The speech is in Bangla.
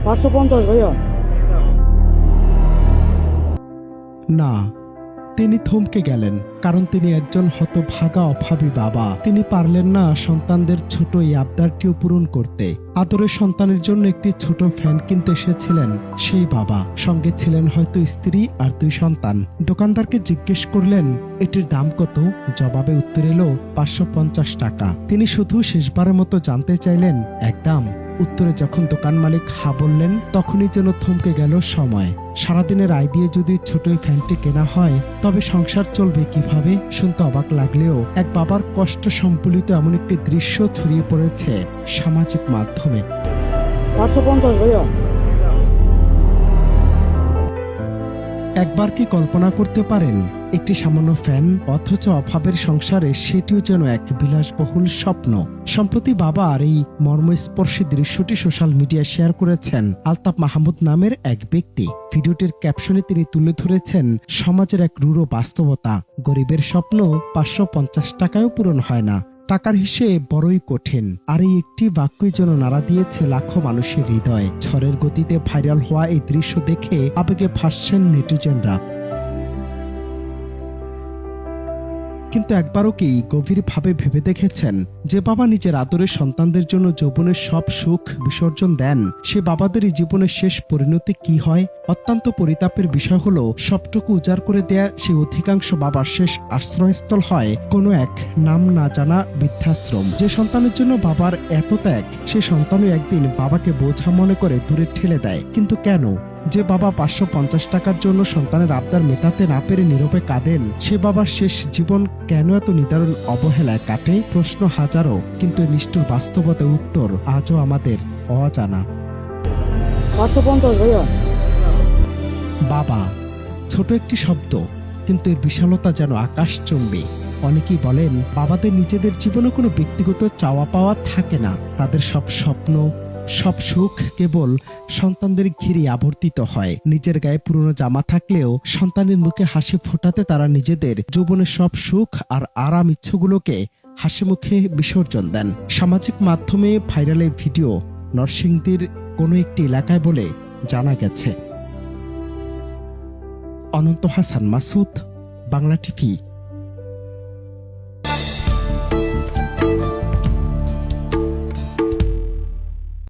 550 ভাইয়া। না, তিনি থমকে গেলেন, কারণ তিনি একজন হতভাগা অভাবী বাবা। তিনি পারলেন না সন্তানদের ছোট এই আবদারটিও পূরণ করতে। আদরের সন্তানের জন্য একটি ছোট ফ্যান কিনতে এসেছিলেন সেই বাবা। সঙ্গে ছিলেন হয়তো স্ত্রী আর 2 সন্তান। দোকানদারকে জিজ্ঞেস করলেন এটির দাম কত। জবাবে উত্তর এলো 550 টাকা। তিনি শুধু শেষবারের মতো জানতে চাইলেন একদম। উত্তরে যখন দোকান মালিক হা বললেন, তখনই যেন থমকে গেল সময়। সারাদিনের আয় দিয়ে যদি ছোট এই ফ্যানটি কেনা হয়, তবে সংসার চলবে কিভাবে? শুনতে অবাক লাগলেও এক বাবার কষ্ট সম্বলিত এমন একটি দৃশ্য ছড়িয়ে পড়েছে সামাজিক মাধ্যমে। 550 ভাইয়া। একবার কি কল্পনা করতে পারেন একটি সামান্য ফ্যান, অথচ অভাবের সংসারে সেটিও যেন এক বিলাসবহুল স্বপ্ন। সম্প্রতি বাবা আর এই মর্মস্পর্শী দৃশ্যটি সোশ্যাল মিডিয়ায় শেয়ার করেছেন আলতাফ মাহমুদ নামের এক ব্যক্তি। ভিডিওটির ক্যাপশনে তিনি তুলে ধরেছেন সমাজের এক রূঢ় বাস্তবতা। গরিবের স্বপ্ন 550 টাকায়ও পূরণ হয় না। টাকার হিসেব বড়ই কঠিন। আর এই একটি বাক্যই যেন নাড়া দিয়েছে লাখো মানুষের হৃদয়। ঝড়ের গতিতে ভাইরাল হওয়া এই দৃশ্য দেখে আবেগে ভাসছেন নেটিজেনরা। কিন্তু একবারও কি গভীরভাবে ভেবে দেখেছেন, যে বাবা নিজের আদরের সন্তানদের জন্য যৌবনের সব সুখ বিসর্জন দেন, সে বাবাদেরই জীবনের শেষ পরিণতি কি হয়? অত্যন্ত পরিতাপের বিষয় হলো, সবটুকু উজাড় করে দেয়া সে অধিকাংশ বাবার শেষ আশ্রয়স্থল হয় কোনো এক নাম না জানা বৃদ্ধাশ্রম। যে সন্তানের জন্য বাবার এত ত্যাগ, সে সন্তানও একদিন বাবাকে বোঝা মনে করে দূরে ঠেলে দেয়। কিন্তু কেন? যে বাবা 550 টাকার জন্য সন্তানের আবদার মেটাতে না পেরে নীরবে কাঁদেন, সে বাবার শেষ জীবন কেন এত নিদারুণ অবহেলায় কাটে? প্রশ্ন হাজারো, কিন্তু নিষ্ঠুর বাস্তবতার উত্তর আজও আমাদের অজানা। 550 ভাইয়া। বাবা, ছোট একটি শব্দ, কিন্তু এর বিশালতা যেন আকাশচুম্বী। অনেকেই বলেন বাবাদের নিজেদের জীবনে কোনো ব্যক্তিগত চাওয়া পাওয়া থাকে না। তাদের সব স্বপ্ন, সব সুখ কেবল সন্তানদের ঘিরে আবর্তিত হয়। নিজের গায়ে পুরনো জামা থাকলেও সন্তানের মুখে হাসি ফোটাতে তারা নিজেদের জীবনের সব সুখ আর আরাম ইচ্ছেগুলোকে হাসি মুখে বিসর্জন দেন। সামাজিক মাধ্যমে ভাইরাল এই ভিডিও নরসিংদীর কোনো একটি এলাকায় বলে জানা গেছে। অনন্ত হাসান মাসুদ, বাংলা টিভি।